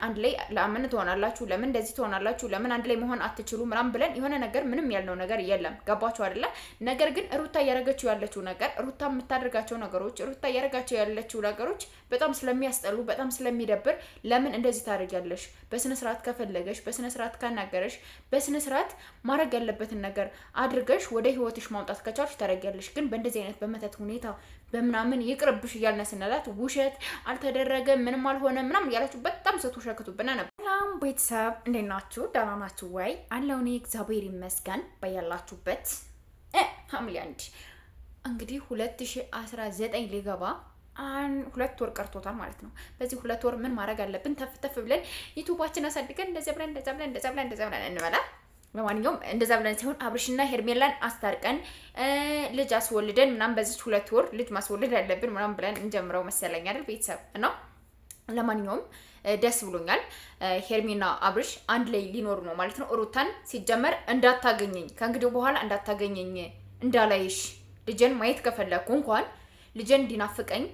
አንድ ላይ ለምን ትሆናላችሁ? ለምን እንደዚህ ትሆናላችሁ? ለምን አንድ ላይ መሆን አትችሉ? ምናምን ብለን የሆነ ነገር ምንም ያልነው ነገር የለም። ገባችሁ አይደለ? ነገር ግን ሩታ እያደረገችው ያለችው ነገር፣ ሩታ የምታደርጋቸው ነገሮች፣ ሩታ እያደረጋቸው ያለችው ነገሮች በጣም ስለሚያስጠሉ፣ በጣም ስለሚደብር ለምን እንደዚህ ታደርጊያለሽ? በስነ ስርዓት ከፈለገሽ፣ በስነ ስርዓት ካናገረሽ፣ በስነ ስርዓት ማድረግ ያለበትን ነገር አድርገሽ ወደ ህይወትሽ ማውጣት ከቻልሽ ታደርጊያለሽ። ግን በእንደዚህ አይነት በመተት ሁኔታ በምናምን ይቅርብሽ እያልን ስንላት ውሸት አልተደረገም ምንም አልሆነም ምናምን እያላችሁ በጣም ስትሸክቱብና ነበር። ሰላም ቤተሰብ እንዴት ናችሁ? ደህና ናችሁ ወይ? አለሁ እኔ እግዚአብሔር ይመስገን። በያላችሁበት ሐምሌ 1 እንግዲህ 2019 ሊገባ 2 ወር ቀርቶታል ማለት ነው። በዚህ 2 ወር ምን ማድረግ አለብን? ተፍ ብለን ዩቲዩባችን አሳድገን እንደዛ ብለን እንበላ። ለማንኛውም እንደዛ ብለን ሲሆን አብርሽና ሄርሜላን አስታርቀን ልጅ አስወልደን ምናምን በዚህ 2 ወር ልጅ ማስወልድ ያለብን ምናምን ብለን እንጀምረው መሰለኝ አይደል ቤተሰብ ነው። ለማንኛውም ደስ ብሎኛል። ሄርሜና አብርሽ አንድ ላይ ሊኖሩ ነው ማለት ነው። ሩታን ሲጀመር እንዳታገኘኝ ከእንግዲህ በኋላ እንዳታገኘኝ እንዳላይሽ ልጅን ማየት ከፈለኩ እንኳን ልጅን እንዲናፍቀኝ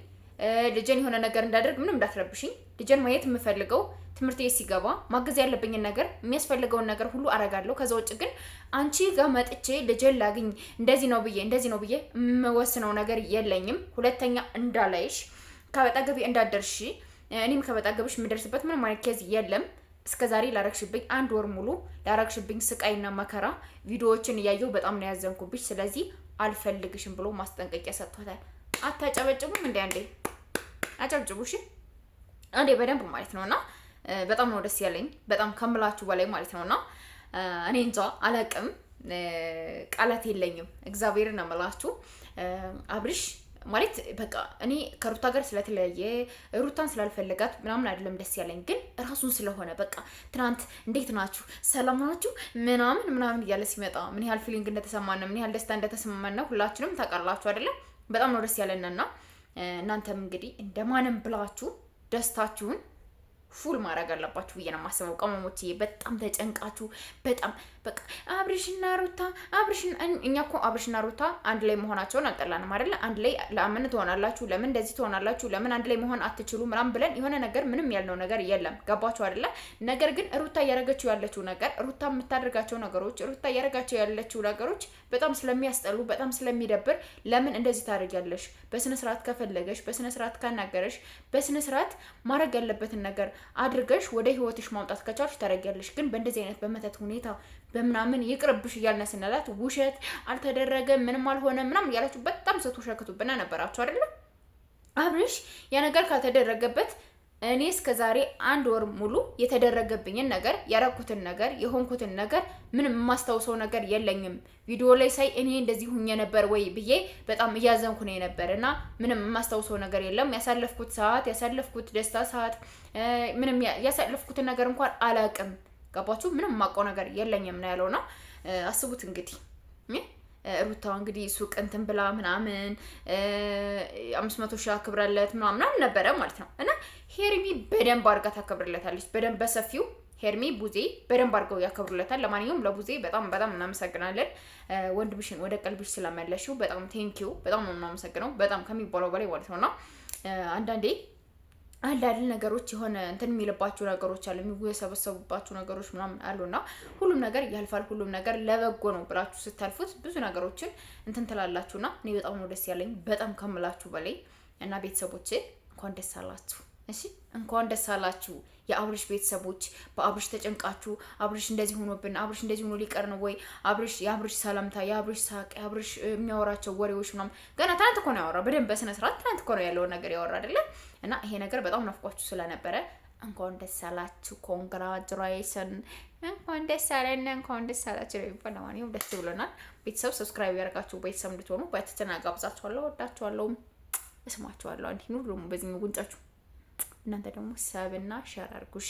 ልጅን የሆነ ነገር እንዳደርግ ምንም እንዳትረብሽኝ። ልጅን ማየት የምፈልገው ትምህርት ቤት ሲገባ ማገዝ ያለብኝን ነገር የሚያስፈልገውን ነገር ሁሉ አረጋለሁ። ከዛ ውጭ ግን አንቺ ጋር መጥቼ ልጅን ላግኝ እንደዚህ ነው ብዬ የምወስነው ነገር የለኝም። ሁለተኛ እንዳላይሽ ከበጣገቢ እንዳደርሽ እኔም ከበጣገብሽ የምደርስበት ምንም አይነት ኬዝ የለም። እስከዛሬ ላረግሽብኝ 1 ወር ሙሉ ላረግሽብኝ ስቃይና መከራ ቪዲዮዎችን እያየሁ በጣም ነው ያዘንኩብሽ። ስለዚህ አልፈልግሽም ብሎ ማስጠንቀቂያ ሰጥቷታል። አታጨበጭቡም እንዴ? አንዴ አጨብጭቡ እሺ፣ አንዴ በደንብ ማለት ነውና በጣም ነው ደስ ያለኝ፣ በጣም ከምላችሁ በላይ ማለት ነውና እኔ እንጃ አላቅም፣ ቃላት የለኝም። እግዚአብሔርን ነው የምላችሁ። አብርሽ ማለት በቃ እኔ ከሩታ ጋር ስለተለያየ ሩታን ስላልፈለጋት ምናምን አይደለም ደስ ያለኝ፣ ግን ራሱን ስለሆነ በቃ ትናንት እንዴት ናችሁ ሰላም ናችሁ ምናምን እያለ ሲመጣ ምን ያህል ፊሊንግ እንደተሰማን ነው፣ ምን ያህል ደስታ እንደተሰማን ነው ሁላችንም ታውቃላችሁ አይደለም? በጣም ነው ደስ ያለንና እናንተም እንግዲህ እንደማንም ብላችሁ ደስታችሁን ፉል ማድረግ አለባችሁ ብዬ ነው የማስበው። ቀመሞቼ በጣም ተጨንቃችሁ በጣም በቃ አብርሽና ሩታ እኛ እኮ አብርሽና ሩታ አንድ ላይ መሆናቸውን አልጠላንም አይደለ? አንድ ላይ ለምን ትሆናላችሁ? ለምን እንደዚህ ትሆናላችሁ? ለምን አንድ ላይ መሆን አትችሉ? ምናምን ብለን የሆነ ነገር ምንም ያልነው ነገር የለም። ገባችሁ አይደለ? ነገር ግን ሩታ እያደረገችው ያለችው ነገር፣ ሩታ የምታደርጋቸው ነገሮች፣ ሩታ እያደረጋቸው ያለችው ነገሮች በጣም ስለሚያስጠሉ፣ በጣም ስለሚደብር ለምን እንደዚህ ታደርጊያለሽ? በስነ ስርዓት ከፈለገሽ፣ በስነ ስርዓት ካናገረሽ፣ በስነ ስርዓት ማድረግ ያለበትን ነገር አድርገሽ ወደ ህይወትሽ ማውጣት ከቻልሽ ታደርጊያለሽ። ግን በእንደዚህ አይነት በመተት ሁኔታ በምናምን ይቅርብሽ እያልን ስንላት ውሸት አልተደረገም ምንም አልሆነም ምናምን እያላችሁ በጣም ስትሸክቱብና ነበራችሁ አይደለ? አብርሽ ያ ነገር ካልተደረገበት እኔ እስከዛሬ 1 ወር ሙሉ የተደረገብኝን ነገር ያረኩትን ነገር የሆንኩትን ነገር ምንም የማስታውሰው ነገር የለኝም። ቪዲዮ ላይ ሳይ እኔ እንደዚህ ሁኜ ነበር ወይ ብዬ በጣም እያዘንኩ ነው ነበርና ምንም የማስታውሰው ነገር የለም። ያሳለፍኩት ሰዓት ያሳለፍኩት ደስታ ሰዓት ምንም ያሳለፍኩትን ነገር እንኳን አላቅም። ገባችሁ? ምንም የማውቀው ነገር የለኝም ነው ያለውና አስቡት እንግዲህ ሩታ እንግዲህ ሱቅ እንትን ብላ ምናምን 500 ሺህ አክብራለት ምናምን ነበረ ማለት ነው። እና ሄርሚ በደንብ አድርጋ ታከብርለታለች፣ በደንብ በሰፊው ሄርሚ ቡዜ በደንብ አድርገው ያከብሩለታል። ለማንኛውም ለቡዜ በጣም እናመሰግናለን። ወንድምሽን ወደ ቀልብሽ ስለመለሽው በጣም ቴንኪው፣ በጣም ነው እናመሰግነው፣ በጣም ከሚባለው በላይ ማለት ነውና አንዳንዴ አንዳንድ ነገሮች የሆነ እንትን የሚልባችሁ ነገሮች አሉ፣ የሚወሰበሰቡባችሁ ነገሮች ምናምን አሉና ሁሉም ነገር ያልፋል፣ ሁሉም ነገር ለበጎ ነው ብላችሁ ስታልፉት ብዙ ነገሮችን እንትን ትላላችሁና እኔ በጣም ነው ደስ ያለኝ፣ በጣም ከምላችሁ በላይ እና ቤተሰቦቼ እንኳን ደስ አላችሁ። እሺ እንኳን ደስ አላችሁ የአብርሽ ቤተሰቦች። በአብርሽ ተጨንቃችሁ አብርሽ እንደዚህ ሆኖብን፣ አብርሽ እንደዚህ ሆኖ ሊቀር ነው ወይ? የአብርሽ ሰላምታ፣ የአብርሽ ሳቅ፣ የአብርሽ የሚያወራቸው ወሬዎች ምናምን ገና ትናንት እኮ ነው ያወራ፣ በደንብ በስነ ስርዓት ትናንት እኮ ነው ያለውን ነገር ያወራ አይደለ? እና ይሄ ነገር በጣም ናፍቋችሁ ስለነበረ እንኳን ደስ አላችሁ። ኮንግራቹሌሽን፣ እንኳን ደስ አለን፣ እንኳን ደስ አላችሁ ነው። ለማንኛውም ደስ ብሎናል። ቤተሰብ ሰብስክራይብ ያደርጋችሁ ቤተሰብ እንድትሆኑ በትህትና ጋብዛችኋለሁ። ወዳችኋለሁ፣ እስማችኋለሁ። አንቺ ነው ደግሞ በዚህ ጉንጫችሁ እናንተ ደግሞ ሰብና ሸር አድርጉ እሺ።